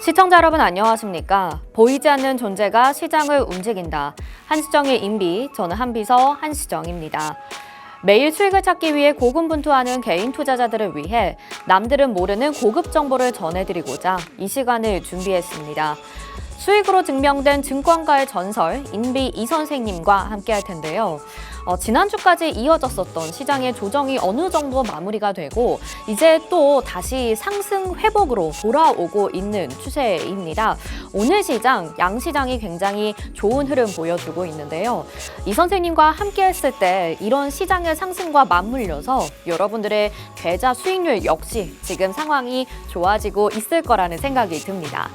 시청자 여러분 안녕하십니까? 보이지 않는 존재가 시장을 움직인다. 한시정의 인비, 저는 한비서 한시정입니다. 매일 수익을 찾기 위해 고군분투하는 개인 투자자들을 위해 남들은 모르는 고급 정보를 전해드리고자 이 시간을 준비했습니다. 수익으로 증명된 증권가의 전설 인비 이 선생님과 함께 할 텐데요. 지난주까지 이어졌었던 시장의 조정이 어느 정도 마무리가 되고 이제 또 다시 상승 회복으로 돌아오고 있는 추세입니다. 오늘 시장, 양시장이 굉장히 좋은 흐름 보여주고 있는데요. 이 선생님과 함께 했을 때 이런 시장의 상승과 맞물려서 여러분들의 계좌 수익률 역시 지금 상황이 좋아지고 있을 거라는 생각이 듭니다.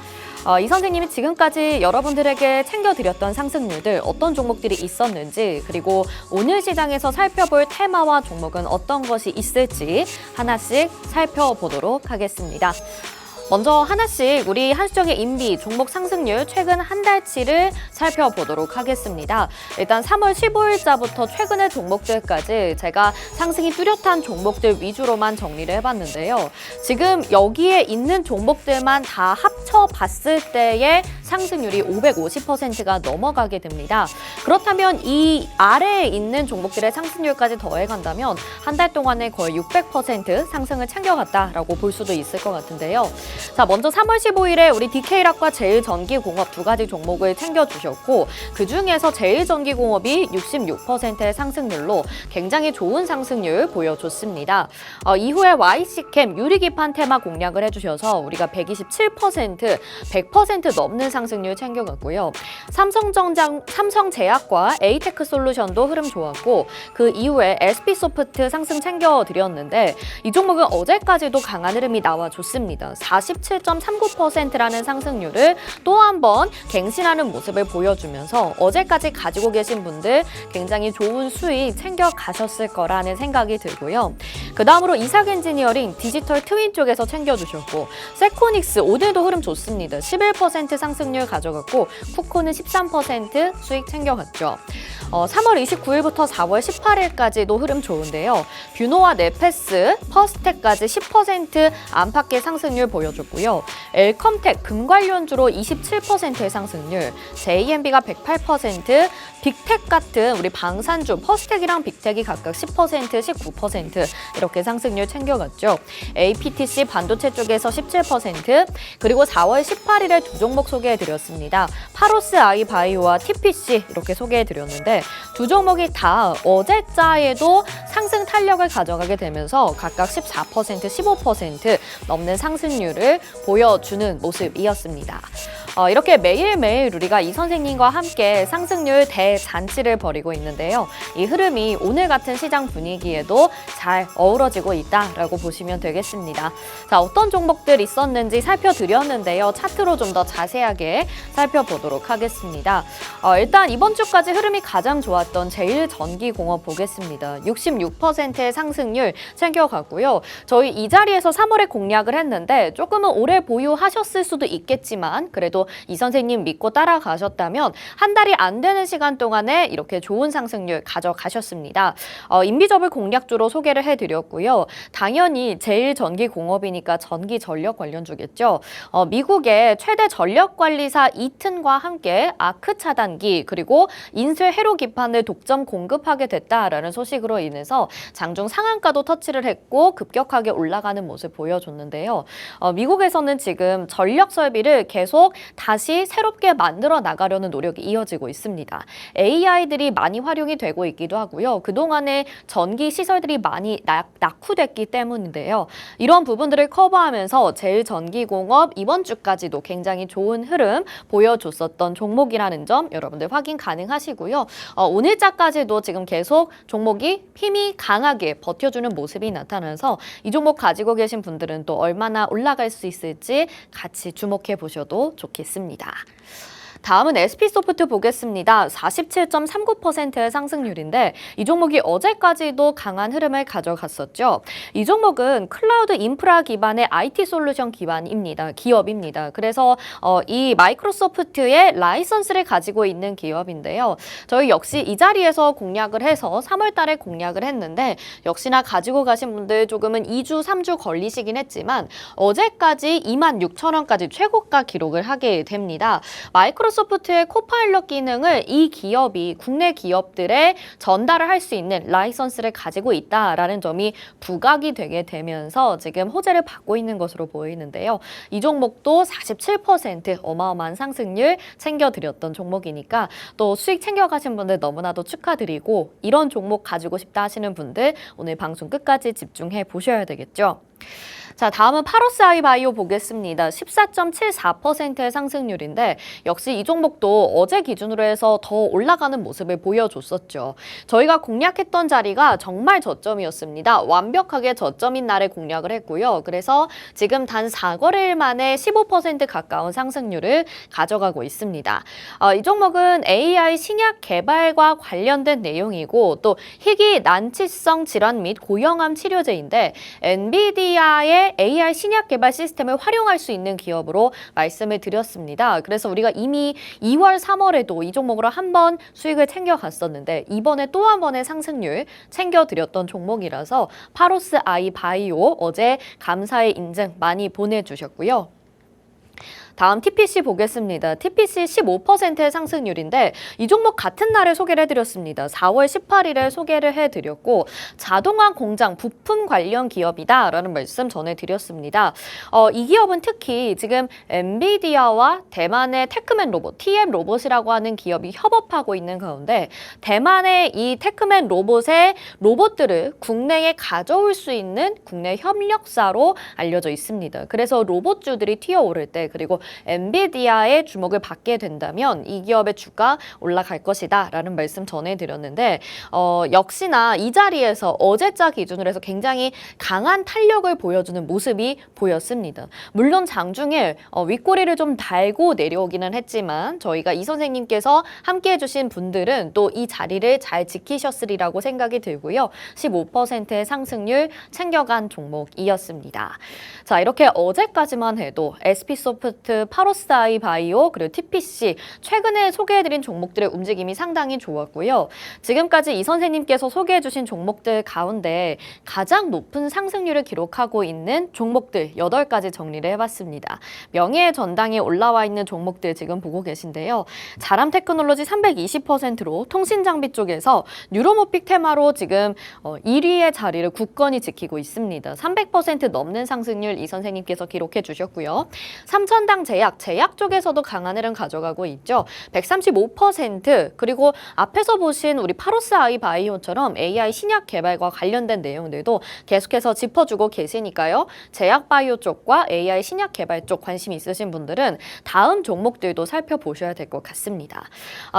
이 선생님이 지금까지 여러분들에게 챙겨드렸던 상승률들 어떤 종목들이 있었는지 그리고 오늘 시장에서 살펴볼 테마와 종목은 어떤 것이 있을지 하나씩 살펴보도록 하겠습니다. 먼저 하나씩 우리 한시정의 인비 종목 상승률 최근 한 달치를 살펴보도록 하겠습니다. 일단 3월 15일자부터 최근의 종목들까지 제가 상승이 뚜렷한 종목들 위주로만 정리를 해봤는데요. 지금 여기에 있는 종목들만 다 합쳐봤을 때의 상승률이 550%가 넘어가게 됩니다. 그렇다면 이 아래에 있는 종목들의 상승률까지 더해간다면 한 달 동안에 거의 600% 상승을 챙겨갔다라고 볼 수도 있을 것 같은데요. 자, 먼저 3월 15일에 우리 DK락과 제일전기공업 두 가지 종목을 챙겨주셨고 그중에서 제일전기공업이 66%의 상승률로 굉장히 좋은 상승률 보여줬습니다. 이후에 YC캠 유리기판 테마 공략을 해주셔서 우리가 127%, 100% 넘는 상승률 챙겨갔고요. 삼성제약과 에이테크솔루션도 흐름 좋았고 그 이후에 SP소프트 상승 챙겨드렸는데 이 종목은 어제까지도 강한 흐름이 나와줬습니다. 47.39%라는 상승률을 또 한 번 갱신하는 모습을 보여주면서 어제까지 가지고 계신 분들 굉장히 좋은 수익 챙겨가셨을 거라는 생각이 들고요. 그 다음으로 이삭엔지니어링 디지털 트윈 쪽에서 챙겨주셨고 세코닉스 오늘도 흐름 좋습니다. 11% 상승률 가져갔고 쿠코는 13% 수익 챙겨갔죠. 3월 29일부터 4월 18일까지도 흐름 좋은데요. 뷰노와 네페스, 퍼스텍까지 10% 안팎의 상승률 보여줬고요. 엘컴텍 금관련주로 27%의 상승률, JMB가 108%, 빅텍 같은 우리 방산주 퍼스텍이랑 빅텍이 각각 10%, 19% 이렇게 상승률 챙겨갔죠. APTC 반도체 쪽에서 17%, 그리고 4월 18일에 두 종목 소개해드렸습니다. 파로스 아이바이오와 TPC 이렇게 소개해드렸는데 두 종목이 다 어제자에도 상승 탄력을 가져가게 되면서 각각 14%, 15% 넘는 상승률을 보여주는 모습이었습니다. 이렇게 매일매일 우리가 이 선생님과 함께 상승률 대잔치를 벌이고 있는데요. 이 흐름이 오늘 같은 시장 분위기에도 잘 어우러지고 있다라고 보시면 되겠습니다. 자, 어떤 종목들 있었는지 살펴드렸는데요. 차트로 좀 더 자세하게 살펴보도록 하겠습니다. 일단 이번 주까지 흐름이 가장 좋았던 제일전기공업 보겠습니다. 66%의 상승률 챙겨가고요. 저희 이 자리에서 3월에 공략을 했는데 조금은 오래 보유하셨을 수도 있겠지만 그래도 이 선생님 믿고 따라가셨다면 한 달이 안 되는 시간 동안에 이렇게 좋은 상승률 가져가셨습니다. 인비접을 공략주로 소개를 해드렸고요. 당연히 제일전기공업이니까 전기 전력 관련주겠죠. 미국의 최대 전력관리사 이튼과 함께 아크 차단기 그리고 인쇄 회로 기판을 독점 공급하게 됐다라는 소식으로 인해서 장중 상한가도 터치를 했고 급격하게 올라가는 모습 보여줬는데요. 미국에서는 지금 전력 설비를 계속 다시 새롭게 만들어 나가려는 노력이 이어지고 있습니다. AI들이 많이 활용이 되고 있기도 하고요. 그동안에 전기 시설들이 많이 낙후됐기 때문인데요. 이런 부분들을 커버하면서 제일전기공업 이번 주까지도 굉장히 좋은 흐름 보여줬었던 종목이라는 점 여러분들 확인 가능하시고요. 오늘자까지도 지금 계속 종목이 힘이 강하게 버텨주는 모습이 나타나서 이 종목 가지고 계신 분들은 또 얼마나 올라갈 수 있을지 같이 주목해 보셔도 좋겠습니다. 다음은 SP소프트 보겠습니다. 47.39%의 상승률인데 이 종목이 어제까지도 강한 흐름을 가져갔었죠. 이 종목은 클라우드 인프라 기반의 IT 솔루션 기업입니다. 그래서 이 마이크로소프트의 라이선스를 가지고 있는 기업인데요. 저희 역시 이 자리에서 공략을 해서 3월 달에 공략을 했는데 역시나 가지고 가신 분들 조금은 2주, 3주 걸리시긴 했지만 어제까지 26,000원까지 최고가 기록을 하게 됩니다. 마이크로소프트의 코파일럿 기능을 이 기업이 국내 기업들에 전달을 할 수 있는 라이선스를 가지고 있다라는 점이 부각이 되게 되면서 지금 호재를 받고 있는 것으로 보이는데요. 이 종목도 47% 어마어마한 상승률 챙겨드렸던 종목이니까 또 수익 챙겨가신 분들 너무나도 축하드리고 이런 종목 가지고 싶다 하시는 분들 오늘 방송 끝까지 집중해 보셔야 되겠죠. 자, 다음은 파로스 아이바이오 보겠습니다. 14.74%의 상승률인데 역시 이 종목도 어제 기준으로 해서 더 올라가는 모습을 보여줬었죠. 저희가 공략했던 자리가 정말 저점이었습니다. 완벽하게 저점인 날에 공략을 했고요. 그래서 지금 단 4거래일 만에 15% 가까운 상승률을 가져가고 있습니다. 이 종목은 AI 신약 개발과 관련된 내용이고 또 희귀 난치성 질환 및 고형암 치료제인데 엔비디아의 AI 신약 개발 시스템을 활용할 수 있는 기업으로 말씀을 드렸습니다. 그래서 우리가 이미 2월, 3월에도 이 종목으로 한 번 수익을 챙겨갔었는데 이번에 또 한 번의 상승률 챙겨드렸던 종목이라서 파로스 아이바이오 어제 감사의 인증 많이 보내주셨고요. 다음 TPC 보겠습니다. TPC 15%의 상승률인데 이 종목 같은 날에 소개를 해드렸습니다. 4월 18일에 소개를 해드렸고 자동화 공장 부품 관련 기업이다라는 말씀 전해드렸습니다. 이 기업은 특히 지금 엔비디아와 대만의 테크맨 로봇, TM 로봇이라고 하는 기업이 협업하고 있는 가운데 대만의 이 테크맨 로봇의 로봇들을 국내에 가져올 수 있는 국내 협력사로 알려져 있습니다. 그래서 로봇주들이 튀어오를 때 그리고 엔비디아의 주목을 받게 된다면 이 기업의 주가 올라갈 것이다 라는 말씀 전해드렸는데 역시나 이 자리에서 어제자 기준으로 해서 굉장히 강한 탄력을 보여주는 모습이 보였습니다. 물론 장중에 윗꼬리를 좀 달고 내려오기는 했지만 저희가 이 선생님께서 함께 해주신 분들은 또 이 자리를 잘 지키셨으리라고 생각이 들고요. 15%의 상승률 챙겨간 종목이었습니다. 자, 이렇게 어제까지만 해도 SP소프트, 파로스 아이바이오, 그리고 TPC 최근에 소개해드린 종목들의 움직임이 상당히 좋았고요. 지금까지 이 선생님께서 소개해주신 종목들 가운데 가장 높은 상승률을 기록하고 있는 종목들 8가지 정리를 해봤습니다. 명예의 전당에 올라와 있는 종목들 지금 보고 계신데요. 자람테크놀로지 320%로 통신장비 쪽에서 뉴로모픽 테마로 지금 1위의 자리를 굳건히 지키고 있습니다. 300% 넘는 상승률 이 선생님께서 기록해 주셨고요. 삼천당 제약 쪽에서도 강한 흐름 가져가고 있죠. 135% 그리고 앞에서 보신 우리 파로스 아이바이오처럼 AI 신약 개발과 관련된 내용들도 계속해서 짚어주고 계시니까요. 제약바이오 쪽과 AI 신약 개발 쪽 관심 있으신 분들은 다음 종목들도 살펴보셔야 될 것 같습니다.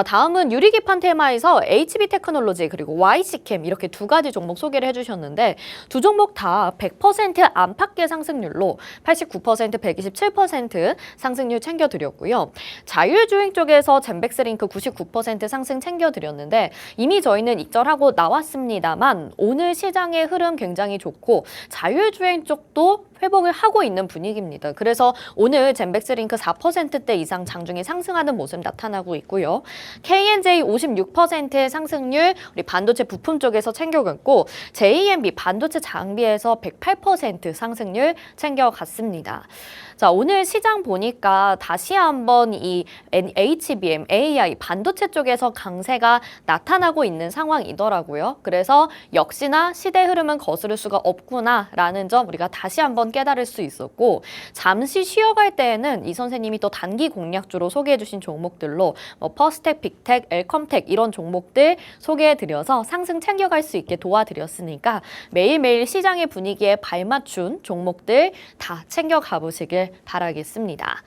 다음은 유리기판 테마에서 HB테크놀로지 그리고 YC캠 이렇게 2가지 종목 소개를 해주셨는데 두 종목 다 100% 안팎의 상승률로 89%, 127% 상승률 챙겨드렸고요. 자율주행 쪽에서 젠백스링크 99% 상승 챙겨드렸는데 이미 저희는 익절하고 나왔습니다만 오늘 시장의 흐름 굉장히 좋고 자율주행 쪽도 회복을 하고 있는 분위기입니다. 그래서 오늘 젠백스링크 4%대 이상 장중에 상승하는 모습 나타나고 있고요. KNJ 56%의 상승률 우리 반도체 부품 쪽에서 챙겨갔고 JMB 반도체 장비에서 108% 상승률 챙겨갔습니다. 자, 오늘 시장 보니까 다시 한번 이 HBM, AI, 반도체 쪽에서 강세가 나타나고 있는 상황이더라고요. 그래서 역시나 시대 흐름은 거스를 수가 없구나라는 점 우리가 다시 한번 깨달을 수 있었고 잠시 쉬어갈 때에는 이 선생님이 또 단기 공략주로 소개해주신 종목들로 퍼스텍, 빅텍, 엘컴텍 이런 종목들 소개해드려서 상승 챙겨갈 수 있게 도와드렸으니까 매일매일 시장의 분위기에 발맞춘 종목들 다 챙겨가 보시길 바라겠습니다.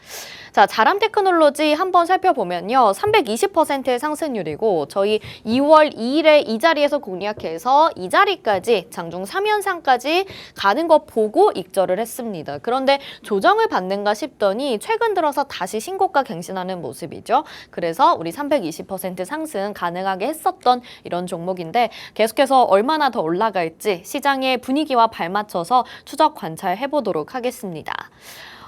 자, 자람테크놀로지 한번 살펴보면요. 320%의 상승률이고 저희 2월 2일에 이 자리에서 공략해서 이 자리까지 장중 3연상까지 가는 거 보고 익절을 거래를 했습니다. 그런데 조정을 받는가 싶더니 최근 들어서 다시 신고가 갱신하는 모습이죠. 그래서 우리 320% 상승 가능하게 했었던 이런 종목인데 계속해서 얼마나 더 올라갈지 시장의 분위기와 발맞춰서 추적 관찰해 보도록 하겠습니다.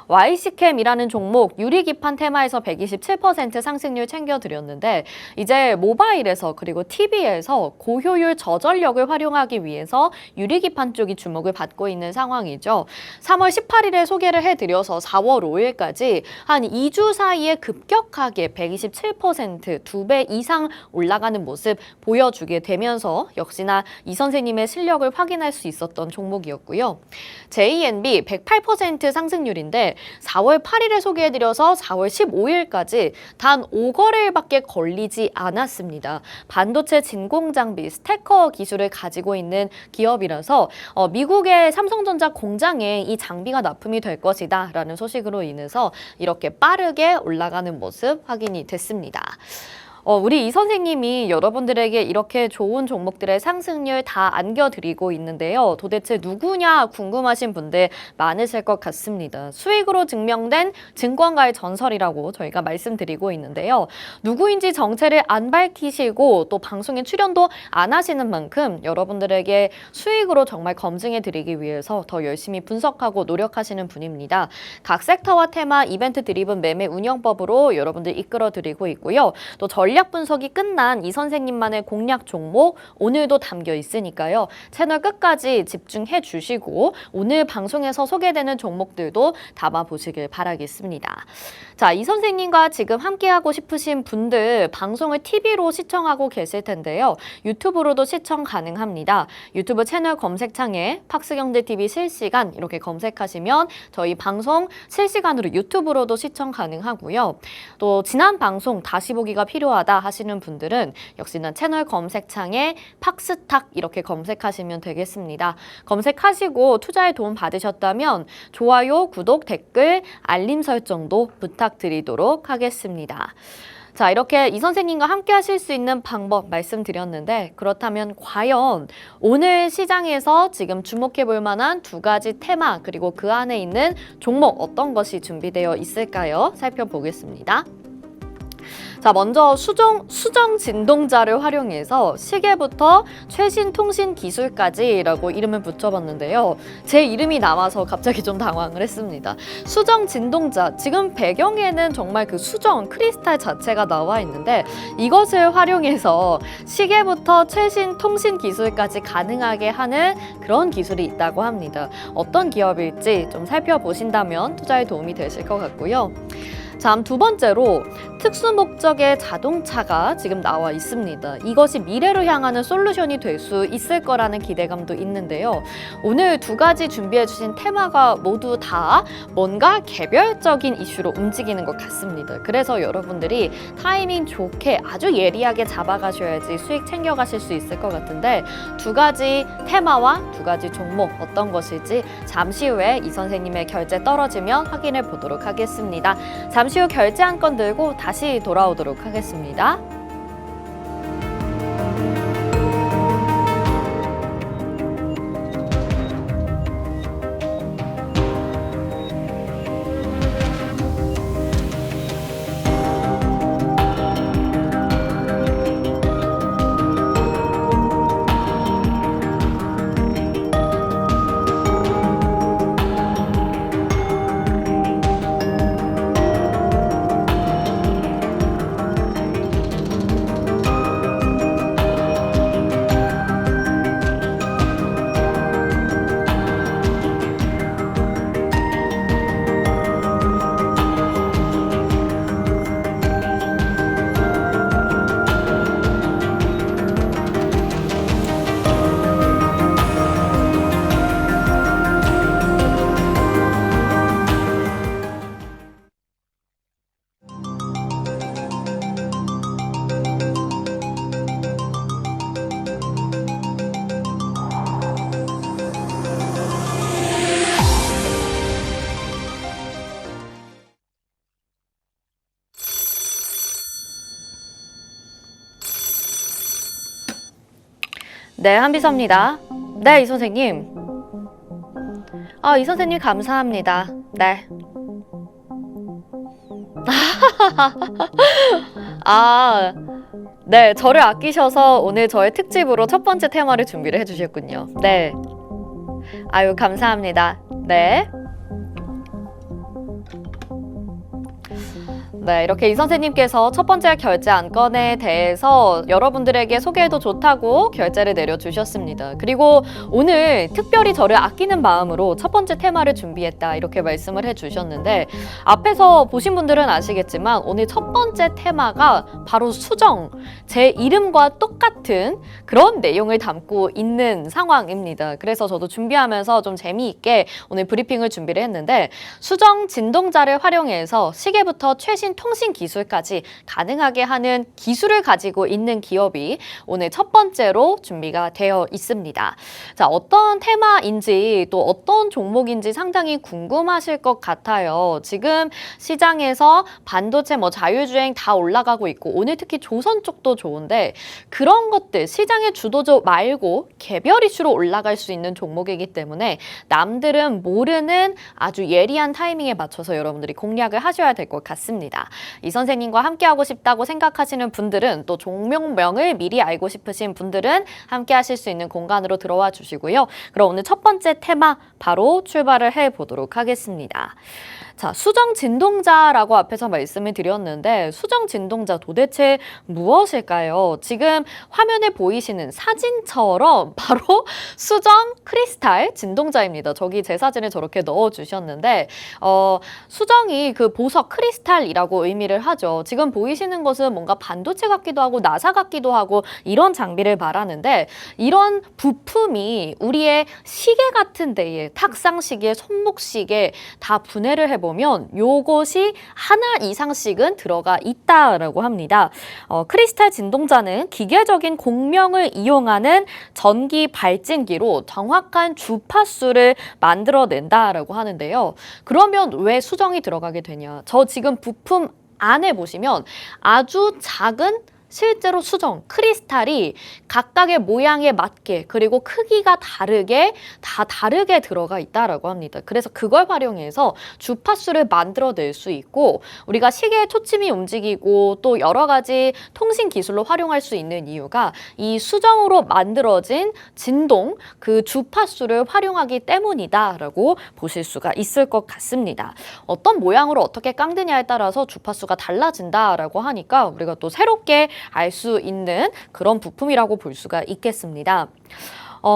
YC캠이라는 종목 유리기판 테마에서 127% 상승률 챙겨드렸는데 이제 모바일에서 그리고 TV에서 고효율 저전력을 활용하기 위해서 유리기판 쪽이 주목을 받고 있는 상황이죠. 3월 18일에 소개를 해드려서 4월 5일까지 한 2주 사이에 급격하게 127% 2배 이상 올라가는 모습 보여주게 되면서 역시나 이 선생님의 실력을 확인할 수 있었던 종목이었고요. JNB 108% 상승률인데 4월 8일에 소개해드려서 4월 15일까지 단 5거래일밖에 걸리지 않았습니다. 반도체 진공장비 스태커 기술을 가지고 있는 기업이라서 미국의 삼성전자 공장에 이 장비가 납품이 될 것이다 라는 소식으로 인해서 이렇게 빠르게 올라가는 모습 확인이 됐습니다. 우리 이 선생님이 여러분들에게 이렇게 좋은 종목들의 상승률 다 안겨드리고 있는데요. 도대체 누구냐 궁금하신 분들 많으실 것 같습니다. 수익으로 증명된 증권가의 전설이라고 저희가 말씀드리고 있는데요. 누구인지 정체를 안 밝히시고 또 방송에 출연도 안 하시는 만큼 여러분들에게 수익으로 정말 검증해드리기 위해서 더 열심히 분석하고 노력하시는 분입니다. 각 섹터와 테마, 이벤트 드리븐 매매 운영법으로 여러분들 이끌어드리고 있고요. 또 전략 분석이 끝난 이 선생님만의 공략 종목 오늘도 담겨 있으니까요. 채널 끝까지 집중해 주시고 오늘 방송에서 소개되는 종목들도 담아보시길 바라겠습니다. 자, 이 선생님과 지금 함께하고 싶으신 분들 방송을 TV로 시청하고 계실 텐데요. 유튜브로도 시청 가능합니다. 유튜브 채널 검색창에 팍스경제TV 실시간 이렇게 검색하시면 저희 방송 실시간으로 유튜브로도 시청 가능하고요. 또 지난 방송 다시 보기가 필요하다 하시는 분들은 역시나 채널 검색창에 팍스탁 이렇게 검색하시면 되겠습니다. 검색하시고 투자에 도움 받으셨다면 좋아요, 구독, 댓글, 알림 설정도 부탁드리도록 하겠습니다. 자, 이렇게 이 선생님과 함께 하실 수 있는 방법 말씀드렸는데 그렇다면 과연 오늘 시장에서 지금 주목해 볼 만한 두 가지 테마 그리고 그 안에 있는 종목 어떤 것이 준비되어 있을까요? 살펴보겠습니다. 자, 먼저 수정 진동자를 활용해서 시계부터 최신 통신 기술까지라고 이름을 붙여봤는데요. 제 이름이 나와서 갑자기 좀 당황을 했습니다. 수정 진동자, 지금 배경에는 정말 그 수정 크리스탈 자체가 나와 있는데 이것을 활용해서 시계부터 최신 통신 기술까지 가능하게 하는 그런 기술이 있다고 합니다. 어떤 기업일지 좀 살펴보신다면 투자에 도움이 되실 것 같고요. 다음 두 번째로 특수 목적의 자동차가 지금 나와 있습니다. 이것이 미래를 향하는 솔루션이 될 수 있을 거라는 기대감도 있는데요. 오늘 두 가지 준비해 주신 테마가 모두 다 뭔가 개별적인 이슈로 움직이는 것 같습니다. 그래서 여러분들이 타이밍 좋게 아주 예리하게 잡아가셔야지 수익 챙겨가실 수 있을 것 같은데 두 가지 테마와 두 가지 종목 어떤 것일지 잠시 후에 이 선생님의 결제 떨어지면 확인해 보도록 하겠습니다. 잠시 후 결제 한 건 들고 다시 돌아오도록 하겠습니다. 네, 한비서입니다. 네, 이 선생님. 이 선생님 감사합니다. 네. 아, 네, 저를 아끼셔서 오늘 저의 특집으로 첫 번째 테마를 준비를 해주셨군요. 네. 아유, 감사합니다. 네. 네, 이렇게 이 선생님께서 첫 번째 결제 안건에 대해서 여러분들에게 소개해도 좋다고 결제를 내려주셨습니다. 그리고 오늘 특별히 저를 아끼는 마음으로 첫 번째 테마를 준비했다 이렇게 말씀을 해주셨는데 앞에서 보신 분들은 아시겠지만 오늘 첫 번째 테마가 바로 수정, 제 이름과 똑같은 그런 내용을 담고 있는 상황입니다. 그래서 저도 준비하면서 좀 재미있게 오늘 브리핑을 준비를 했는데 수정 진동자를 활용해서 시계부터 최신 통신 기술까지 가능하게 하는 기술을 가지고 있는 기업이 오늘 첫 번째로 준비가 되어 있습니다. 자, 어떤 테마인지 또 어떤 종목인지 상당히 궁금하실 것 같아요. 지금 시장에서 반도체 자율주행 다 올라가고 있고 오늘 특히 조선 쪽도 좋은데 그런 것들 시장의 주도주 말고 개별 이슈로 올라갈 수 있는 종목이기 때문에 남들은 모르는 아주 예리한 타이밍에 맞춰서 여러분들이 공략을 하셔야 될 것 같습니다. 이 선생님과 함께하고 싶다고 생각하시는 분들은 또 종목명을 미리 알고 싶으신 분들은 함께 하실 수 있는 공간으로 들어와 주시고요. 그럼 오늘 첫 번째 테마 바로 출발을 해보도록 하겠습니다. 자, 수정 진동자라고 앞에서 말씀을 드렸는데 수정 진동자 도대체 무엇일까요? 지금 화면에 보이시는 사진처럼 바로 수정 크리스탈 진동자입니다. 저기 제 사진을 저렇게 넣어주셨는데 수정이 그 보석 크리스탈이라고 의미를 하죠. 지금 보이시는 것은 뭔가 반도체 같기도 하고 나사 같기도 하고 이런 장비를 말하는데 이런 부품이 우리의 시계 같은 데에 탁상시계, 손목시계 다 분해를 해보면 요것이 하나 이상씩은 들어가 있다라고 합니다. 크리스탈 진동자는 기계적인 공명을 이용하는 전기 발진기로 정확한 주파수를 만들어낸다라고 하는데요. 그러면 왜 수정이 들어가게 되냐? 저 지금 부품 안에 보시면 아주 작은 실제로 수정, 크리스탈이 각각의 모양에 맞게 그리고 크기가 다르게 다 다르게 들어가 있다라고 합니다. 그래서 그걸 활용해서 주파수를 만들어낼 수 있고 우리가 시계의 초침이 움직이고 또 여러 가지 통신 기술로 활용할 수 있는 이유가 이 수정으로 만들어진 진동, 그 주파수를 활용하기 때문이다라고 보실 수가 있을 것 같습니다. 어떤 모양으로 어떻게 깡드냐에 따라서 주파수가 달라진다라고 하니까 우리가 또 새롭게 알 수 있는 그런 부품이라고 볼 수가 있겠습니다.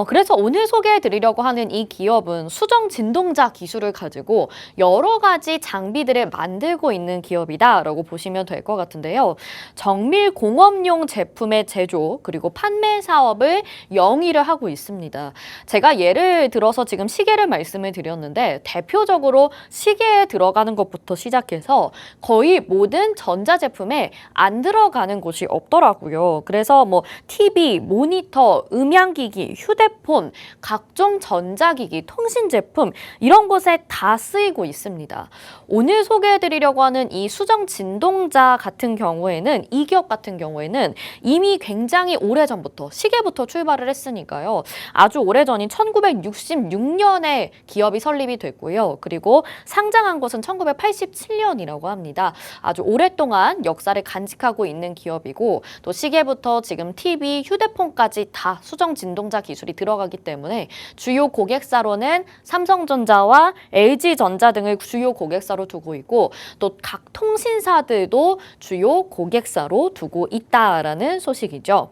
그래서 오늘 소개해 드리려고 하는 이 기업은 수정 진동자 기술을 가지고 여러 가지 장비들을 만들고 있는 기업이다라고 보시면 될 것 같은데요. 정밀 공업용 제품의 제조 그리고 판매 사업을 영위를 하고 있습니다. 제가 예를 들어서 지금 시계를 말씀을 드렸는데 대표적으로 시계에 들어가는 것부터 시작해서 거의 모든 전자제품에 안 들어가는 곳이 없더라고요. 그래서 TV, 모니터, 음향기기, 휴대폰, 각종 전자기기, 통신제품 이런 곳에 다 쓰이고 있습니다. 오늘 소개해드리려고 하는 이 수정 진동자 같은 경우에는 이 기업 같은 경우에는 이미 굉장히 오래전부터 시계부터 출발을 했으니까요. 아주 오래전인 1966년에 기업이 설립이 됐고요. 그리고 상장한 것은 1987년이라고 합니다. 아주 오랫동안 역사를 간직하고 있는 기업이고 또 시계부터 지금 TV, 휴대폰까지 다 수정 진동자 기술이 들어가기 때문에 주요 고객사로는 삼성전자와 LG전자 등을 주요 고객사로 두고 있고 또 각 통신사들도 주요 고객사로 두고 있다라는 소식이죠.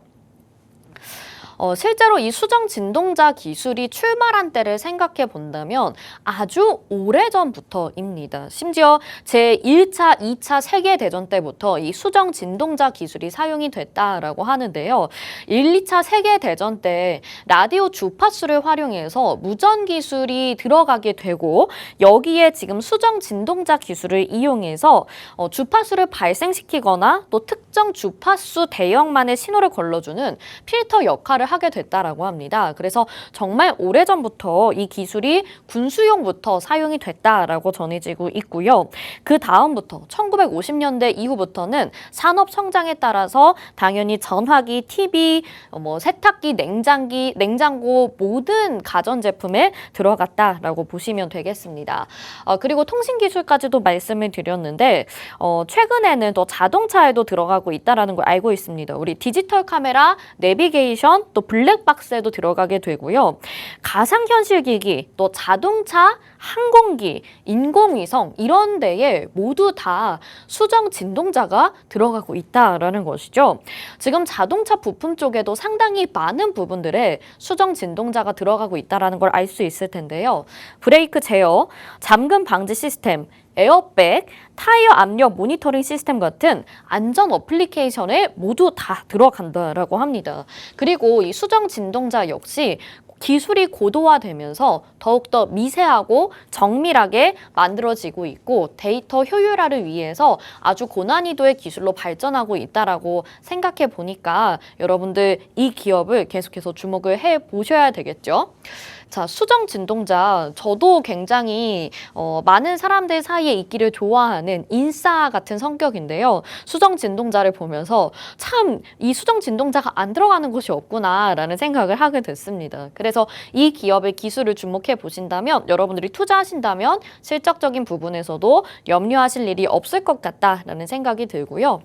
실제로 이 수정 진동자 기술이 출발한 때를 생각해 본다면 아주 오래전부터입니다. 심지어 제1차, 2차 세계대전 때부터 이 수정 진동자 기술이 사용이 됐다라고 하는데요. 1, 2차 세계대전 때 라디오 주파수를 활용해서 무전 기술이 들어가게 되고 여기에 지금 수정 진동자 기술을 이용해서 주파수를 발생시키거나 또 특정 주파수 대역만의 신호를 걸러주는 필터 역할을 하게 됐다라고 합니다. 그래서 정말 오래전부터 이 기술이 군수용부터 사용이 됐다라고 전해지고 있고요. 그 다음부터 1950년대 이후부터는 산업 성장에 따라서 당연히 전화기, TV, 세탁기, 냉장고 모든 가전제품에 들어갔다라고 보시면 되겠습니다. 그리고 통신기술까지도 말씀을 드렸는데 최근에는 또 자동차에도 들어가고 있다는 걸 알고 있습니다. 우리 디지털 카메라, 내비게이션, 또 블랙박스에도 들어가게 되고요. 가상현실 기기, 또 자동차, 항공기, 인공위성 이런 데에 모두 다 수정 진동자가 들어가고 있다라는 것이죠. 지금 자동차 부품 쪽에도 상당히 많은 부분들에 수정 진동자가 들어가고 있다는 걸 알 수 있을 텐데요. 브레이크 제어, 잠금 방지 시스템, 에어백, 타이어 압력 모니터링 시스템 같은 안전 어플리케이션에 모두 다 들어간다라고 합니다. 그리고 이 수정 진동자 역시 기술이 고도화되면서 더욱더 미세하고 정밀하게 만들어지고 있고 데이터 효율화를 위해서 아주 고난이도의 기술로 발전하고 있다라고 생각해 보니까 여러분들 이 기업을 계속해서 주목을 해 보셔야 되겠죠. 자, 수정 진동자 저도 굉장히 많은 사람들 사이에 있기를 좋아하는 인싸 같은 성격인데요. 수정 진동자를 보면서 참 이 수정 진동자가 안 들어가는 곳이 없구나라는 생각을 하게 됐습니다. 그래서 이 기업의 기술을 주목해 보신다면 여러분들이 투자하신다면 실적적인 부분에서도 염려하실 일이 없을 것 같다라는 생각이 들고요.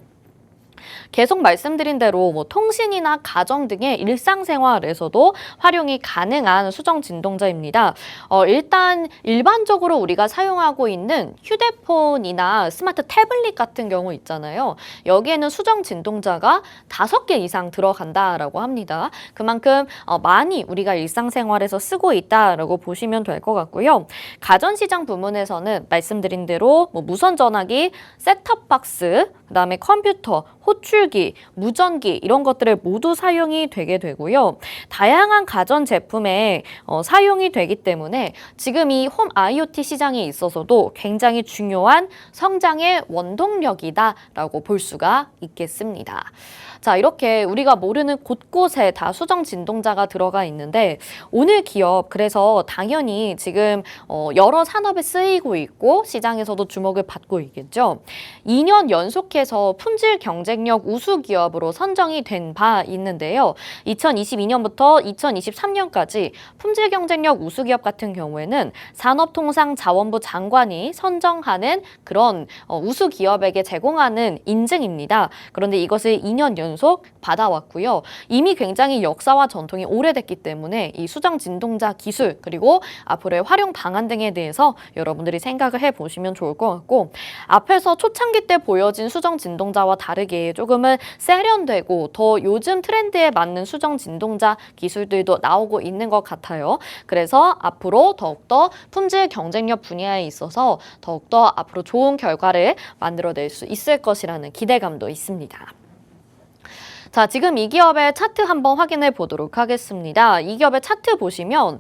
계속 말씀드린 대로 통신이나 가정 등의 일상생활에서도 활용이 가능한 수정 진동자입니다. 일단 일반적으로 우리가 사용하고 있는 휴대폰이나 스마트 태블릿 같은 경우 있잖아요. 여기에는 수정 진동자가 5개 이상 들어간다라고 합니다. 그만큼 많이 우리가 일상생활에서 쓰고 있다라고 보시면 될 것 같고요. 가전시장 부문에서는 말씀드린 대로 무선 전화기, 셋탑박스, 그다음에 컴퓨터, 호출기, 무전기 이런 것들을 모두 사용이 되게 되고요. 다양한 가전 제품에 사용이 되기 때문에 지금 이 홈 IoT 시장에 있어서도 굉장히 중요한 성장의 원동력이다라고 볼 수가 있겠습니다. 자, 이렇게 우리가 모르는 곳곳에 다 수정 진동자가 들어가 있는데 오늘 기업 그래서 당연히 지금 여러 산업에 쓰이고 있고 시장에서도 주목을 받고 있겠죠. 2년 연속해서 품질 경쟁력 우수 기업으로 선정이 된 바 있는데요. 2022년부터 2023년까지 품질 경쟁력 우수 기업 같은 경우에는 산업통상자원부 장관이 선정하는 그런 우수 기업에게 제공하는 인증입니다. 그런데 이것을 2년 연속 받아왔고요. 이미 굉장히 역사와 전통이 오래됐기 때문에 이 수정 진동자 기술 그리고 앞으로의 활용 방안 등에 대해서 여러분들이 생각을 해보시면 좋을 것 같고 앞에서 초창기 때 보여진 수정 진동자와 다르게 조금은 세련되고 더 요즘 트렌드에 맞는 수정 진동자 기술들도 나오고 있는 것 같아요. 그래서 앞으로 더욱더 품질 경쟁력 분야에 있어서 더욱더 앞으로 좋은 결과를 만들어낼 수 있을 것이라는 기대감도 있습니다. 자, 지금 이 기업의 차트 한번 확인해 보도록 하겠습니다. 이 기업의 차트 보시면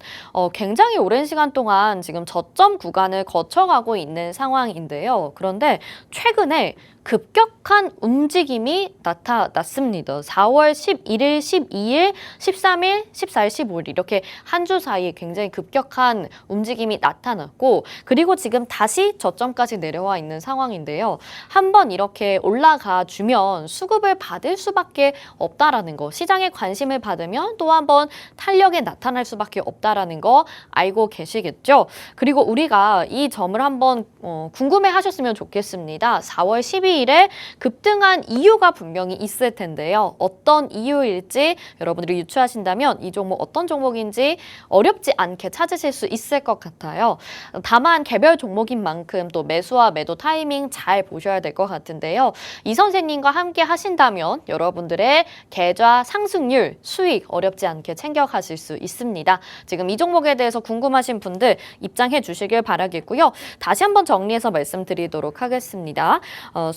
굉장히 오랜 시간 동안 지금 저점 구간을 거쳐가고 있는 상황인데요. 그런데 최근에 급격한 움직임이 나타났습니다. 4월 11일, 12일, 13일, 14일, 15일 이렇게 한 주 사이에 굉장히 급격한 움직임이 나타났고 그리고 지금 다시 저점까지 내려와 있는 상황인데요. 한번 이렇게 올라가 주면 수급을 받을 수밖에 없다라는 거, 시장에 관심을 받으면 또 한번 탄력이 나타날 수밖에 없다라는 거 알고 계시겠죠? 그리고 우리가 이 점을 한번 궁금해 하셨으면 좋겠습니다. 4월 12일에 급등한 이유가 분명히 있을 텐데요. 어떤 이유일지 여러분들이 유추하신다면 이 종목 어떤 종목인지 어렵지 않게 찾으실 수 있을 것 같아요. 다만 개별 종목인 만큼 또 매수와 매도 타이밍 잘 보셔야 될 것 같은데요. 이 선생님과 함께 하신다면 여러분들의 계좌 상승률, 수익 어렵지 않게 챙겨가실 수 있습니다. 지금 이 종목에 대해서 궁금하신 분들 입장해 주시길 바라겠고요. 다시 한번 정리해서 말씀드리도록 하겠습니다.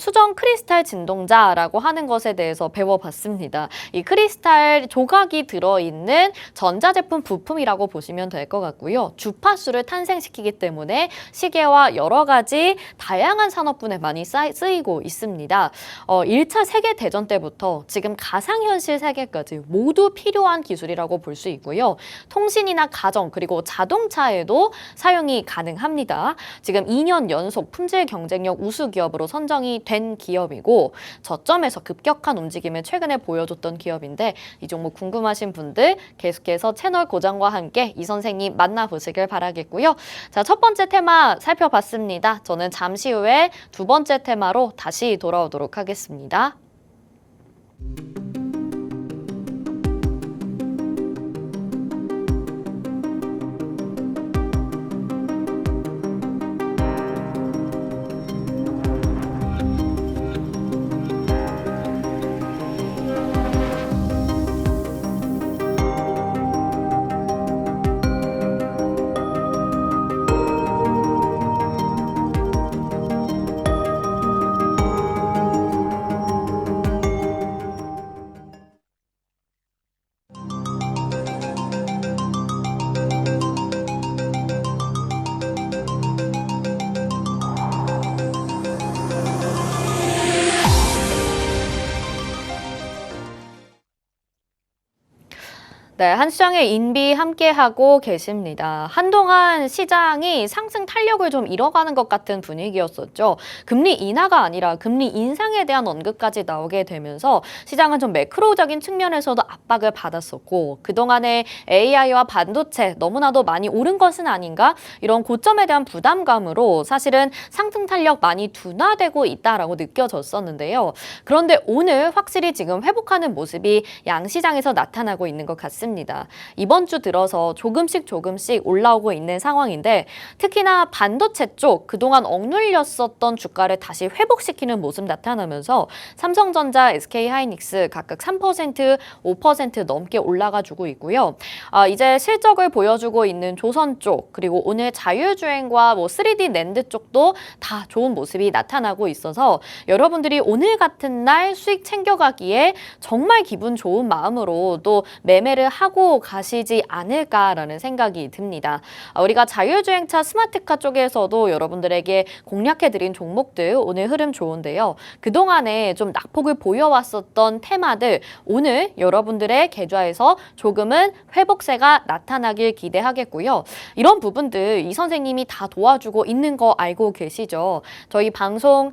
수정 크리스탈 진동자라고 하는 것에 대해서 배워봤습니다. 이 크리스탈 조각이 들어있는 전자제품 부품이라고 보시면 될 것 같고요. 주파수를 탄생시키기 때문에 시계와 여러 가지 다양한 산업군에 많이 쓰이고 있습니다. 1차 세계대전 때부터 지금 가상현실 세계까지 모두 필요한 기술이라고 볼 수 있고요. 통신이나 가정 그리고 자동차에도 사용이 가능합니다. 지금 2년 연속 품질 경쟁력 우수 기업으로 선정이 된 기업이고 저점에서 급격한 움직임을 최근에 보여줬던 기업인데 이 종목 궁금하신 분들 계속해서 채널 고정과 함께 이 선생님 만나보시길 바라겠고요. 자, 첫 번째 테마 살펴봤습니다. 저는 잠시 후에 두 번째 테마로 다시 돌아오도록 하겠습니다. 네, 한시장의 인비 함께하고 계십니다. 한동안 시장이 상승 탄력을 좀 잃어가는 것 같은 분위기였었죠. 금리 인하가 아니라 금리 인상에 대한 언급까지 나오게 되면서 시장은 좀 매크로적인 측면에서도 압박을 받았었고 그동안에 AI와 반도체 너무나도 많이 오른 것은 아닌가? 이런 고점에 대한 부담감으로 사실은 상승 탄력 많이 둔화되고 있다라고 느껴졌었는데요. 그런데 오늘 확실히 지금 회복하는 모습이 양시장에서 나타나고 있는 것 같습니다. 이번 주 들어서 조금씩 올라오고 있는 상황인데 특히나 반도체 쪽 그동안 억눌렸었던 주가를 다시 회복시키는 모습 나타나면서 삼성전자, SK하이닉스 각각 3%, 5% 넘게 올라가주고 있고요. 이제 실적을 보여주고 있는 조선 쪽 그리고 오늘 자율주행과 3D 낸드 쪽도 다 좋은 모습이 나타나고 있어서 여러분들이 오늘 같은 날 수익 챙겨가기에 정말 기분 좋은 마음으로 또 매매를 하고 가시지 않을까라는 생각이 듭니다. 우리가 자율주행차 스마트카 쪽에서도 여러분들에게 공략해드린 종목들 오늘 흐름 좋은데요. 그동안에 좀 낙폭을 보여왔었던 테마들 오늘 여러분들의 계좌에서 조금은 회복세가 나타나길 기대하겠고요. 이런 부분들 이 선생님이 다 도와주고 있는 거 알고 계시죠? 저희 방송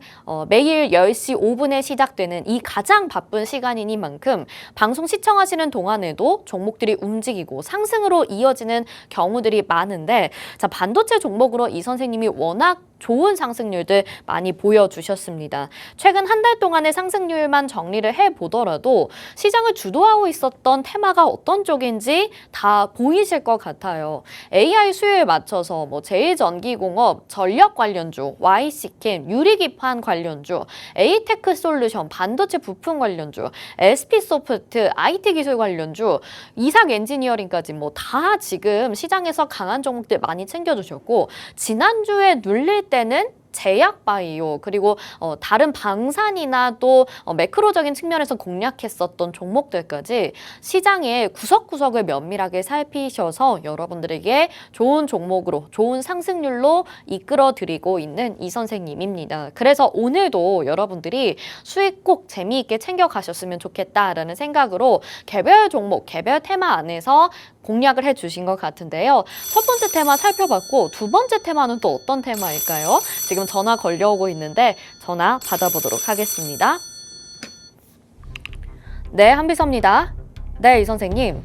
매일 10시 5분에 시작되는 이 가장 바쁜 시간이니만큼 방송 시청하시는 동안에도 종목들이 움직이고 상승으로 이어지는 경우들이 많은데 자, 반도체 종목으로 이 선생님이 워낙 좋은 상승률들 많이 보여주셨습니다. 최근 한 달 동안의 상승률만 정리를 해보더라도 시장을 주도하고 있었던 테마가 어떤 쪽인지 다 보이실 것 같아요. AI 수요에 맞춰서 제1전기공업, 전력 관련주, YC캠, 유리기판 관련주, 에이테크솔루션, 반도체 부품 관련주, SP소프트, IT기술 관련주, 이삭엔지니어링까지 다 지금 시장에서 강한 종목들 많이 챙겨주셨고 지난주에 눌릴 때는 제약바이오 그리고 다른 방산이나 또 매크로적인 측면에서 공략했었던 종목들까지 시장의 구석구석을 면밀하게 살피셔서 여러분들에게 좋은 종목으로 좋은 상승률로 이끌어드리고 있는 이 선생님입니다. 그래서 오늘도 여러분들이 수익 꼭 재미있게 챙겨가셨으면 좋겠다라는 생각으로 개별 종목, 개별 테마 안에서 공략을 해주신 것 같은데요. 첫 번째 테마 살펴봤고 두 번째 테마는 또 어떤 테마일까요? 지금 전화 걸려오고 있는데 전화 받아보도록 하겠습니다. 네, 한비서입니다. 네, 이 선생님.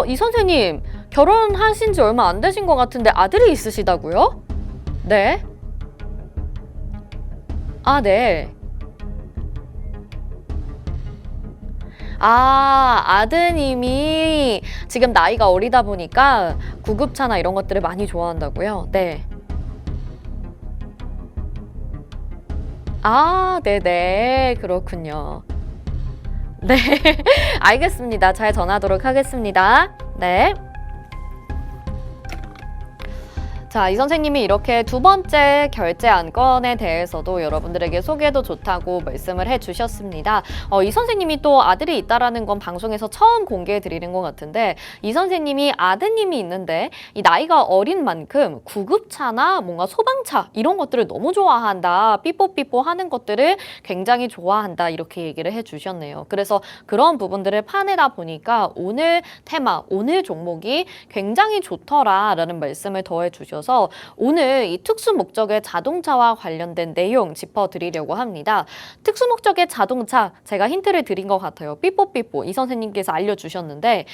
이 선생님 결혼하신 지 얼마 안 되신 것 같은데 아들이 있으시다고요? 네. 아, 네. 아드님이 지금 나이가 어리다 보니까 구급차나 이런 것들을 많이 좋아한다고요? 네. 네네. 그렇군요. 네. 알겠습니다. 잘 전하도록 하겠습니다. 네. 자, 이 선생님이 이렇게 두 번째 결제 안건에 대해서도 여러분들에게 소개도 좋다고 말씀을 해주셨습니다. 이 선생님이 또 아들이 있다라는 건 방송에서 처음 공개해 드리는 것 같은데, 이 선생님이 아드님이 있는데 이 나이가 어린 만큼 구급차나 뭔가 소방차 이런 것들을 너무 좋아한다. 삐뽀삐뽀 하는 것들을 굉장히 좋아한다. 이렇게 얘기를 해주셨네요. 그래서 그런 부분들을 파내다 보니까 오늘 테마, 오늘 종목이 굉장히 좋더라라는 말씀을 더해 주셔서 오늘 이 특수 목적의 자동차와 관련된 내용 짚어드리려고 합니다. 특수 목적의 자동차, 제가 힌트를 드린 것 같아요. 삐뽀삐뽀 이 선생님께서 알려주셨는데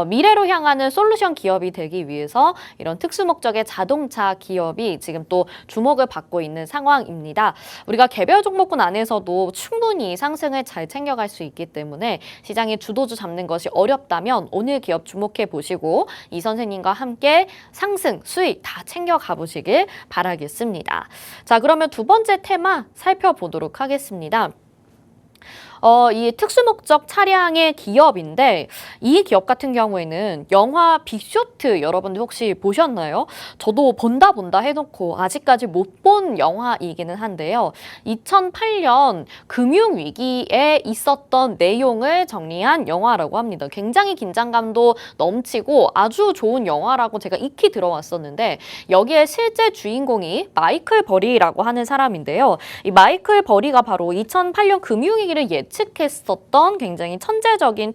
미래로 향하는 솔루션 기업이 되기 위해서 이런 특수 목적의 자동차 기업이 지금 또 주목을 받고 있는 상황입니다. 우리가 개별 종목군 안에서도 충분히 상승을 잘 챙겨갈 수 있기 때문에 시장의 주도주 잡는 것이 어렵다면 오늘 기업 주목해 보시고 이 선생님과 함께 상승, 수익 다 챙겨가 보시길 바라겠습니다. 자, 그러면 두 번째 테마 살펴보도록 하겠습니다. 이 특수목적 차량의 기업인데 이 기업 같은 경우에는 영화 빅쇼트 여러분들 혹시 보셨나요? 저도 본다 해놓고 아직까지 못 본 영화이기는 한데요. 2008년 금융위기에 있었던 내용을 정리한 영화라고 합니다. 굉장히 긴장감도 넘치고 아주 좋은 영화라고 제가 익히 들어왔었는데 여기에 실제 주인공이 마이클 버리라고 하는 사람인데요. 이 마이클 버리가 바로 2008년 금융위기를 예측했었던 굉장히 천재적인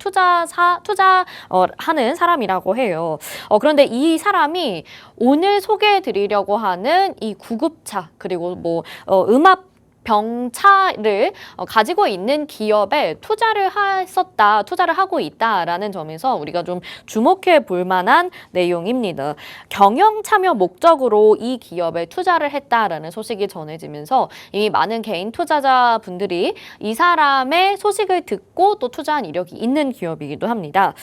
하는 사람이라고 해요. 그런데 이 사람이 오늘 소개해드리려고 하는 이 구급차 그리고 음압 병차를 가지고 있는 기업에 투자를 하고 있다라는 점에서 우리가 좀 주목해 볼 만한 내용입니다. 경영 참여 목적으로 이 기업에 투자를 했다라는 소식이 전해지면서 이미 많은 개인 투자자분들이 이 사람의 소식을 듣고 또 투자한 이력이 있는 기업이기도 합니다.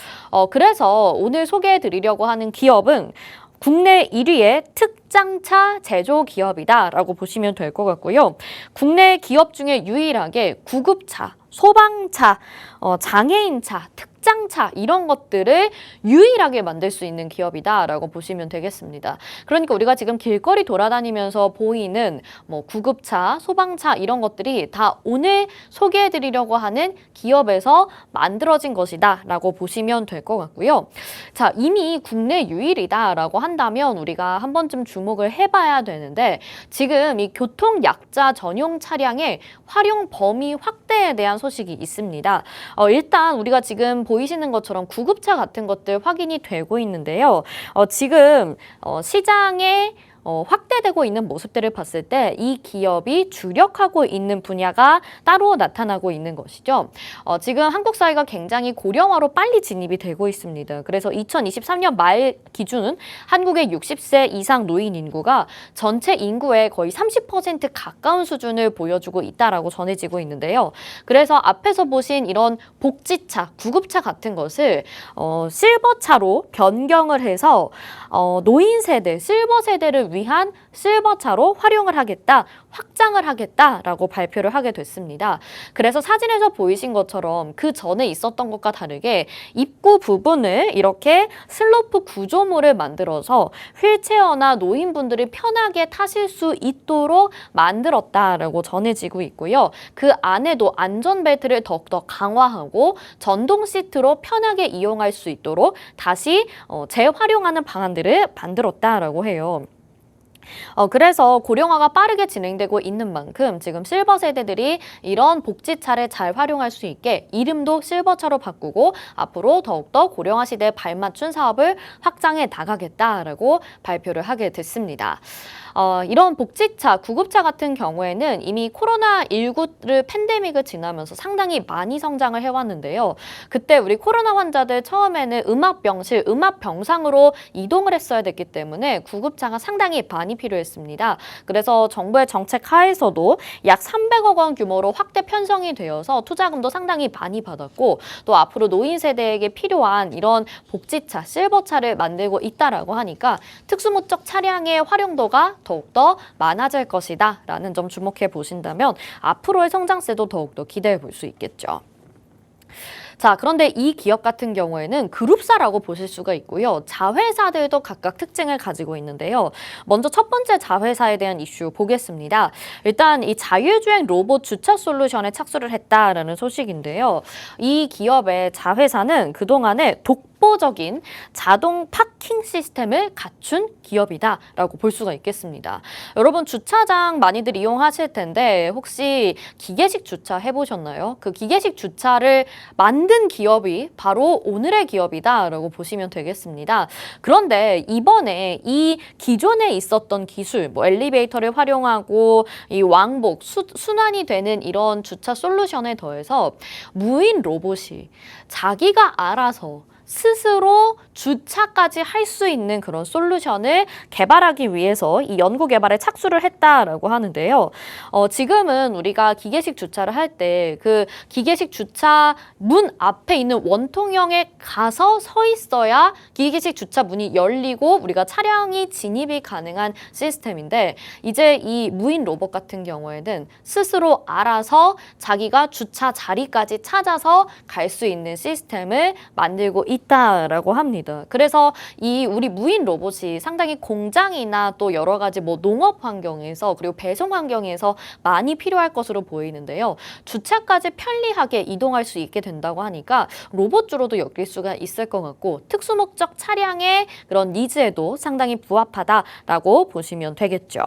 그래서 오늘 소개해 드리려고 하는 기업은 국내 1위의 특장차 제조 기업이다라고 보시면 될 것 같고요. 국내 기업 중에 유일하게 구급차, 소방차, 장애인차, 특장차 이런 것들을 유일하게 만들 수 있는 기업이다라고 보시면 되겠습니다. 그러니까 우리가 지금 길거리 돌아다니면서 보이는 구급차, 소방차 이런 것들이 다 오늘 소개해드리려고 하는 기업에서 만들어진 것이다라고 보시면 될 것 같고요. 자, 이미 국내 유일이다라고 한다면 우리가 한 번쯤 주목을 해봐야 되는데 지금 이 교통약자 전용 차량의 활용 범위 확대에 대한 소식이 있습니다. 일단 우리가 지금 보이시는 것처럼 구급차 같은 것들 확인이 되고 있는데요. 지금 시장에 확대되고 있는 모습들을 봤을 때 이 기업이 주력하고 있는 분야가 따로 나타나고 있는 것이죠. 지금 한국 사회가 굉장히 고령화로 빨리 진입이 되고 있습니다. 그래서 2023년 말 기준 한국의 60세 이상 노인 인구가 전체 인구의 거의 30% 가까운 수준을 보여주고 있다라고 전해지고 있는데요. 그래서 앞에서 보신 이런 복지차, 구급차 같은 것을 실버차로 변경을 해서 노인 세대, 실버 세대를 위한 실버차로 활용을 하겠다, 확장을 하겠다라고 발표를 하게 됐습니다. 그래서 사진에서 보이신 것처럼 그 전에 있었던 것과 다르게 입구 부분을 이렇게 슬로프 구조물을 만들어서 휠체어나 노인분들이 편하게 타실 수 있도록 만들었다라고 전해지고 있고요. 그 안에도 안전벨트를 더욱더 강화하고 전동 시트로 편하게 이용할 수 있도록 다시 재활용하는 방안들을 만들었다라고 해요. 그래서 고령화가 빠르게 진행되고 있는 만큼 지금 실버 세대들이 이런 복지차를 잘 활용할 수 있게 이름도 실버차로 바꾸고 앞으로 더욱더 고령화 시대에 발맞춘 사업을 확장해 나가겠다라고 발표를 하게 됐습니다. 이런 복지차, 구급차 같은 경우에는 이미 코로나19를 팬데믹을 지나면서 상당히 많이 성장을 해왔는데요. 그때 우리 코로나 환자들 처음에는 음압병실, 음압병상으로 이동을 했어야 됐기 때문에 구급차가 상당히 많이 필요했습니다. 그래서 정부의 정책 하에서도 약 300억 원 규모로 확대 편성이 되어서 투자금도 상당히 많이 받았고 또 앞으로 노인 세대에게 필요한 이런 복지차, 실버차를 만들고 있다라고 하니까 특수목적 차량의 활용도가 더욱더 많아질 것이다 라는 점 주목해 보신다면 앞으로의 성장세도 더욱더 기대해 볼 수 있겠죠. 자, 그런데 이 기업 같은 경우에는 그룹사라고 보실 수가 있고요. 자회사들도 각각 특징을 가지고 있는데요. 먼저 첫 번째 자회사에 대한 이슈 보겠습니다. 일단 이 자율주행 로봇 주차 솔루션에 착수를 했다라는 소식인데요. 이 기업의 자회사는 그동안에 독보적인 자동 파킹 시스템을 갖춘 기업이다라고 볼 수가 있겠습니다. 여러분 주차장 많이들 이용하실 텐데 혹시 기계식 주차 해보셨나요? 그 기계식 주차를 만든 기업이 바로 오늘의 기업이다라고 보시면 되겠습니다. 그런데 이번에 이 기존에 있었던 기술, 뭐 엘리베이터를 활용하고 이 왕복, 순환이 되는 이런 주차 솔루션에 더해서 무인 로봇이 자기가 알아서 스스로 주차까지 할 수 있는 그런 솔루션을 개발하기 위해서 이 연구 개발에 착수를 했다라고 하는데요. 지금은 우리가 기계식 주차를 할 때 그 기계식 주차 문 앞에 있는 원통형에 가서 서 있어야 기계식 주차 문이 열리고 우리가 차량이 진입이 가능한 시스템인데 이제 이 무인 로봇 같은 경우에는 스스로 알아서 자기가 주차 자리까지 찾아서 갈 수 있는 시스템을 만들고 있다라고 합니다. 그래서 이 우리 무인 로봇이 상당히 공장이나 또 여러 가지 뭐 농업 환경에서 그리고 배송 환경에서 많이 필요할 것으로 보이는데요. 주차까지 편리하게 이동할 수 있게 된다고 하니까 로봇주로도 엮일 수가 있을 것 같고 특수목적 차량의 그런 니즈에도 상당히 부합하다라고 보시면 되겠죠.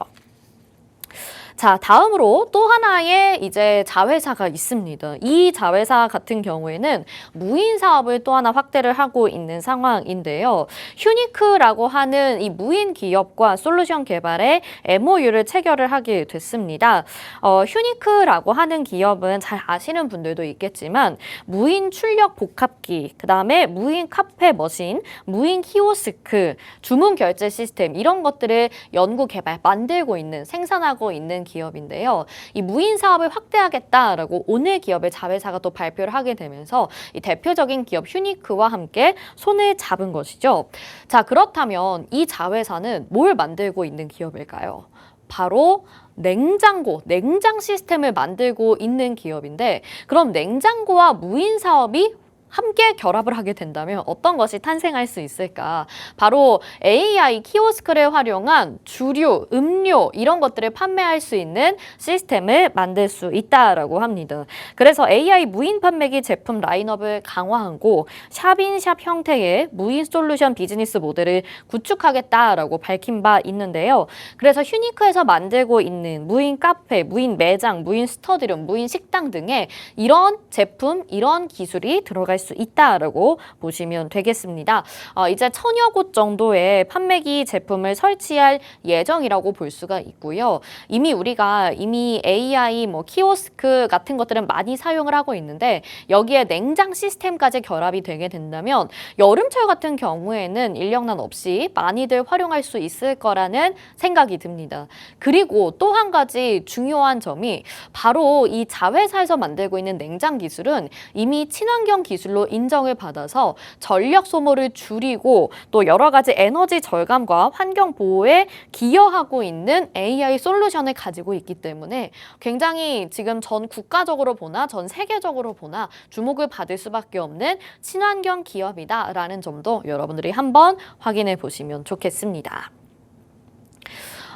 자, 다음으로 또 하나의 이제 자회사가 있습니다. 이 자회사 같은 경우에는 무인 사업을 또 하나 확대를 하고 있는 상황인데요. 휴니크라고 하는 이 무인 기업과 솔루션 개발에 MOU를 체결을 하게 됐습니다. 휴니크라고 하는 기업은 잘 아시는 분들도 있겠지만 무인 출력 복합기, 그다음에 무인 카페 머신, 무인 키오스크, 주문 결제 시스템 이런 것들을 연구 개발 만들고 있는 생산하고 있는 기업인데요. 이 무인 사업을 확대하겠다라고 오늘 기업의 자회사가 또 발표를 하게 되면서 이 대표적인 기업 휴니크와 함께 손을 잡은 것이죠. 자, 그렇다면 이 자회사는 뭘 만들고 있는 기업일까요? 바로 냉장고, 냉장 시스템을 만들고 있는 기업인데 그럼 냉장고와 무인 사업이 함께 결합을 하게 된다면 어떤 것이 탄생할 수 있을까? 바로 AI 키오스크를 활용한 주류, 음료 이런 것들을 판매할 수 있는 시스템을 만들 수 있다라고 합니다. 그래서 AI 무인 판매기 제품 라인업을 강화하고 샵인샵 형태의 무인 솔루션 비즈니스 모델을 구축하겠다라고 밝힌 바 있는데요. 그래서 휴니크에서 만들고 있는 무인 카페, 무인 매장, 무인 스터디룸, 무인 식당 등의 이런 제품, 이런 기술이 들어갈 수 있다라고 보시면 되겠습니다. 이제 1000여 곳 정도의 판매기 제품을 설치할 예정이라고 볼 수가 있고요. 이미 우리가 AI 뭐 키오스크 같은 것들은 많이 사용을 하고 있는데 여기에 냉장 시스템까지 결합이 되게 된다면 여름철 같은 경우에는 인력난 없이 많이들 활용할 수 있을 거라는 생각이 듭니다. 그리고 또 한 가지 중요한 점이 바로 이 자회사에서 만들고 있는 냉장 기술은 이미 친환경 기술로 인정을 받아서 전력 소모를 줄이고 또 여러 가지 에너지 절감과 환경 보호에 기여하고 있는 AI 솔루션을 가지고 있기 때문에 굉장히 지금 전 국가적으로 보나 전 세계적으로 보나 주목을 받을 수밖에 없는 친환경 기업이다라는 점도 여러분들이 한번 확인해 보시면 좋겠습니다.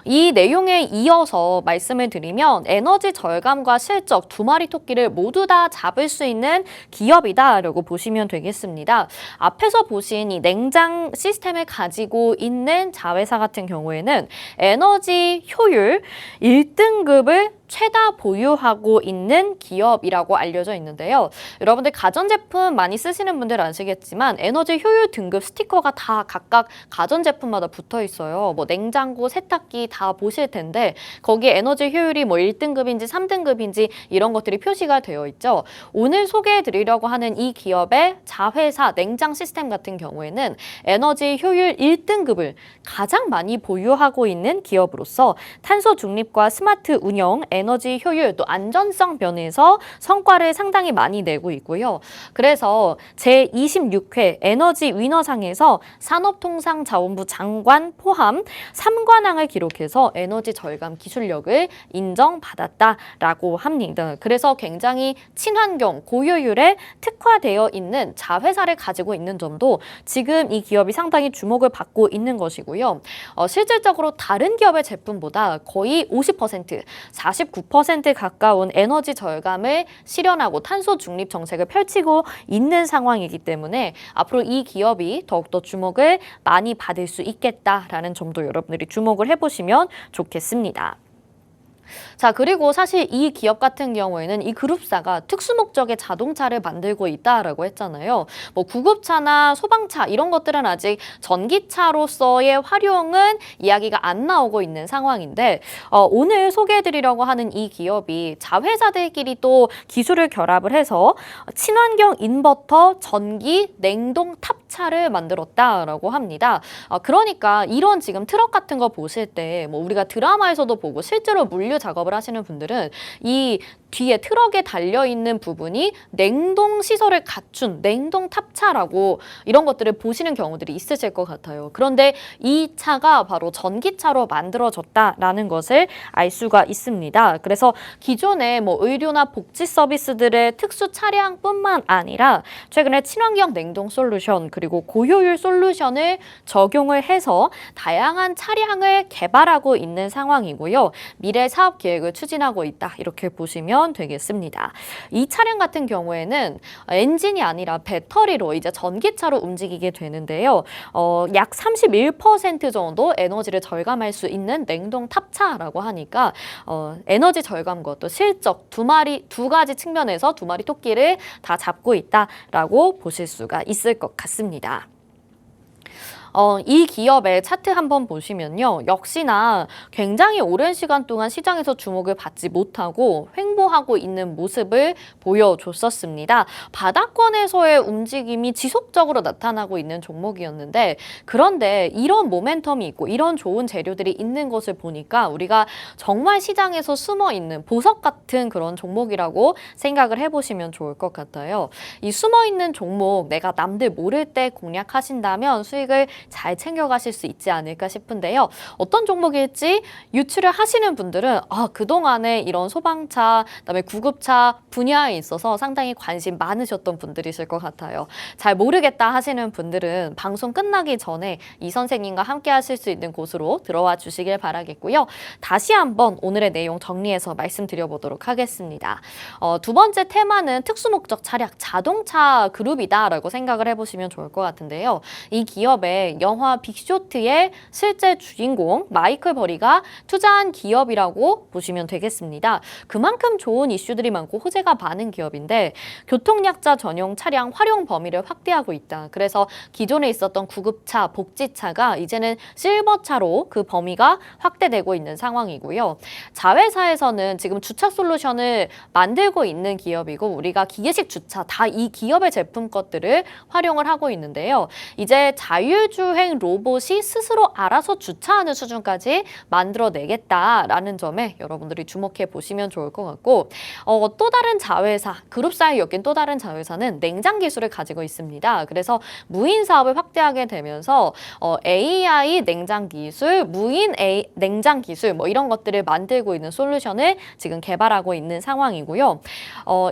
이 내용에 이어서 말씀을 드리면 에너지 절감과 실적 두 마리 토끼를 모두 다 잡을 수 있는 기업이다라고 보시면 되겠습니다. 앞에서 보신 이 냉장 시스템을 가지고 있는 자회사 같은 경우에는 에너지 효율 1등급을 최다 보유하고 있는 기업이라고 알려져 있는데요. 여러분들 가전제품 많이 쓰시는 분들 아시겠지만 에너지 효율 등급 스티커가 다 각각 가전제품마다 붙어 있어요. 뭐 냉장고, 세탁기 다 보실 텐데 거기에 에너지 효율이 뭐 1등급인지 3등급인지 이런 것들이 표시가 되어 있죠. 오늘 소개해 드리려고 하는 이 기업의 자회사 냉장 시스템 같은 경우에는 에너지 효율 1등급을 가장 많이 보유하고 있는 기업으로서 탄소 중립과 스마트 운영, 에너지 효율 또 안전성 면에서 성과를 상당히 많이 내고 있고요. 그래서 제26회 에너지 위너상에서 산업통상자원부 장관 포함 3관왕을 기록해서 에너지 절감 기술력을 인정받았다라고 합니다. 그래서 굉장히 친환경, 고효율에 특화되어 있는 자회사를 가지고 있는 점도 지금 이 기업이 상당히 주목을 받고 있는 것이고요. 실질적으로 다른 기업의 제품보다 거의 50%, 49% 가까운 에너지 절감을 실현하고 탄소 중립 정책을 펼치고 있는 상황이기 때문에 앞으로 이 기업이 더욱더 주목을 많이 받을 수 있겠다라는 점도 여러분들이 주목을 해보시면 좋겠습니다. 자, 그리고 사실 이 기업 같은 경우에는 이 그룹사가 특수 목적의 자동차를 만들고 있다라고 했잖아요. 뭐 구급차나 소방차 이런 것들은 아직 전기차로서의 활용은 이야기가 안 나오고 있는 상황인데 오늘 소개해드리려고 하는 이 기업이 자회사들끼리 또 기술을 결합을 해서 친환경 인버터 전기 냉동 탑차를 만들었다라고 합니다. 그러니까 이런 지금 트럭 같은 거 보실 때 뭐 우리가 드라마에서도 보고 실제로 물류 작업을 하시는 분들은 이 뒤에 트럭에 달려있는 부분이 냉동 시설을 갖춘 냉동 탑차라고 이런 것들을 보시는 경우들이 있으실 것 같아요. 그런데 이 차가 바로 전기차로 만들어졌다라는 것을 알 수가 있습니다. 그래서 기존에 뭐 의료나 복지 서비스들의 특수 차량뿐만 아니라 최근에 친환경 냉동 솔루션 그리고 고효율 솔루션을 적용을 해서 다양한 차량을 개발하고 있는 상황이고요. 미래 사업 계획을 추진하고 있다. 이렇게 보시면 되겠습니다. 이 차량 같은 경우에는 엔진이 아니라 배터리로 이제 전기차로 움직이게 되는데요. 약 31% 정도 에너지를 절감할 수 있는 냉동 탑차라고 하니까 에너지 절감과 또 실적 두 가지 측면에서 두 마리 토끼를 다 잡고 있다라고 보실 수가 있을 것 같습니다. 이 기업의 차트 한번 보시면요. 역시나 굉장히 오랜 시간 동안 시장에서 주목을 받지 못하고 횡보하고 있는 모습을 보여줬었습니다. 바닥권에서의 움직임이 지속적으로 나타나고 있는 종목이었는데 그런데 이런 모멘텀이 있고 이런 좋은 재료들이 있는 것을 보니까 우리가 정말 시장에서 숨어있는 보석 같은 그런 종목이라고 생각을 해보시면 좋을 것 같아요. 이 숨어있는 종목 내가 남들 모를 때 공략하신다면 수익을 잘 챙겨가실 수 있지 않을까 싶은데요. 어떤 종목일지 유출을 하시는 분들은 그동안에 이런 소방차, 그다음에 구급차 분야에 있어서 상당히 관심 많으셨던 분들이실 것 같아요. 잘 모르겠다 하시는 분들은 방송 끝나기 전에 이 선생님과 함께 하실 수 있는 곳으로 들어와 주시길 바라겠고요. 다시 한번 오늘의 내용 정리해서 말씀드려보도록 하겠습니다. 두 번째 테마는 특수목적 차량, 자동차 그룹이다라고 생각을 해보시면 좋을 것 같은데요. 이 기업의 영화 빅쇼트의 실제 주인공 마이클 버리가 투자한 기업이라고 보시면 되겠습니다. 그만큼 좋은 이슈들이 많고 호재가 많은 기업인데 교통약자 전용 차량 활용 범위를 확대하고 있다. 그래서 기존에 있었던 구급차, 복지차가 이제는 실버차로 그 범위가 확대되고 있는 상황이고요. 자회사에서는 지금 주차 솔루션을 만들고 있는 기업이고 우리가 기계식 주차 다 이 기업의 제품 것들을 활용을 하고 있는데요. 이제 자율주행 로봇이 스스로 알아서 주차하는 수준까지 만들어내겠다라는 점에 여러분들이 주목해 보시면 좋을 것 같고 또 다른 자회사, 그룹사에 엮인 또 다른 자회사는 냉장 기술을 가지고 있습니다. 그래서 무인 사업을 확대하게 되면서 AI 냉장 기술, 무인 냉장 기술 뭐 이런 것들을 만들고 있는 솔루션을 지금 개발하고 있는 상황이고요.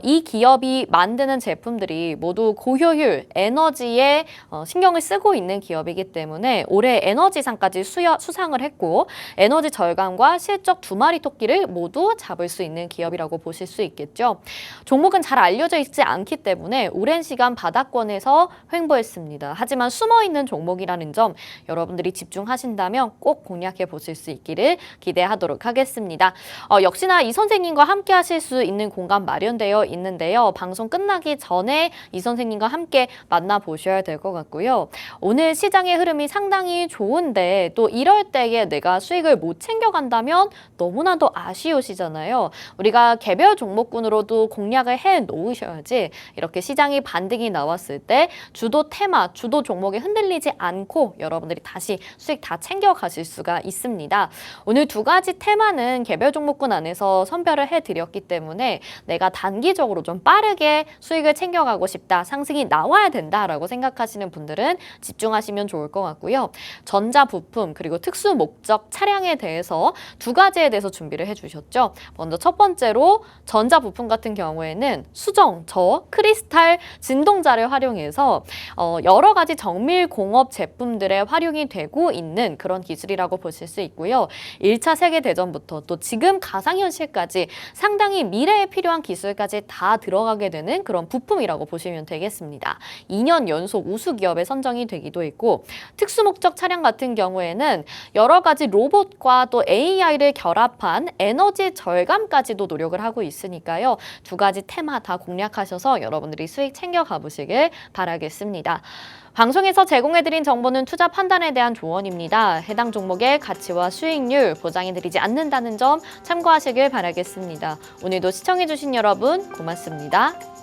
이 기업이 만드는 제품들이 모두 고효율, 에너지에 신경을 쓰고 있는 기업이기 때문에 올해 에너지상까지 수상을 했고 에너지 절감과 실적 두 마리 토끼를 모두 잡을 수 있는 기업이라고 보실 수 있겠죠. 종목은 잘 알려져 있지 않기 때문에 오랜 시간 바닥권에서 횡보했습니다. 하지만 숨어있는 종목이라는 점 여러분들이 집중하신다면 꼭 공략해 보실 수 있기를 기대하도록 하겠습니다. 역시나 이 선생님과 함께 하실 수 있는 공간 마련되어 있는데요. 방송 끝나기 전에 이 선생님과 함께 만나보셔야 될 것 같고요. 오늘 시장의 시장의 흐름이 상당히 좋은데 또 이럴 때에 내가 수익을 못 챙겨간다면 너무나도 아쉬우시잖아요. 우리가 개별 종목군으로도 공략을 해 놓으셔야지 이렇게 시장이 반등이 나왔을 때 주도 테마, 주도 종목에 흔들리지 않고 여러분들이 다시 수익 다 챙겨가실 수가 있습니다. 오늘 두 가지 테마는 개별 종목군 안에서 선별을 해드렸기 때문에 내가 단기적으로 좀 빠르게 수익을 챙겨가고 싶다, 상승이 나와야 된다라고 생각하시는 분들은 집중하시면 좋을 것 같고요. 전자부품 그리고 특수 목적 차량에 대해서 두 가지에 대해서 준비를 해주셨죠. 먼저 첫 번째로 전자부품 같은 경우에는 수정, 저, 크리스탈 진동자를 활용해서 여러 가지 정밀 공업 제품들에 활용이 되고 있는 그런 기술이라고 보실 수 있고요. 1차 세계대전부터 또 지금 가상현실까지 상당히 미래에 필요한 기술까지 다 들어가게 되는 그런 부품이라고 보시면 되겠습니다. 2년 연속 우수 기업에 선정이 되기도 했고 특수목적 차량 같은 경우에는 여러 가지 로봇과 또 AI를 결합한 에너지 절감까지도 노력을 하고 있으니까요. 두 가지 테마 다 공략하셔서 여러분들이 수익 챙겨 가보시길 바라겠습니다. 방송에서 제공해드린 정보는 투자 판단에 대한 조언입니다. 해당 종목의 가치와 수익률 보장해드리지 않는다는 점 참고하시길 바라겠습니다. 오늘도 시청해주신 여러분 고맙습니다.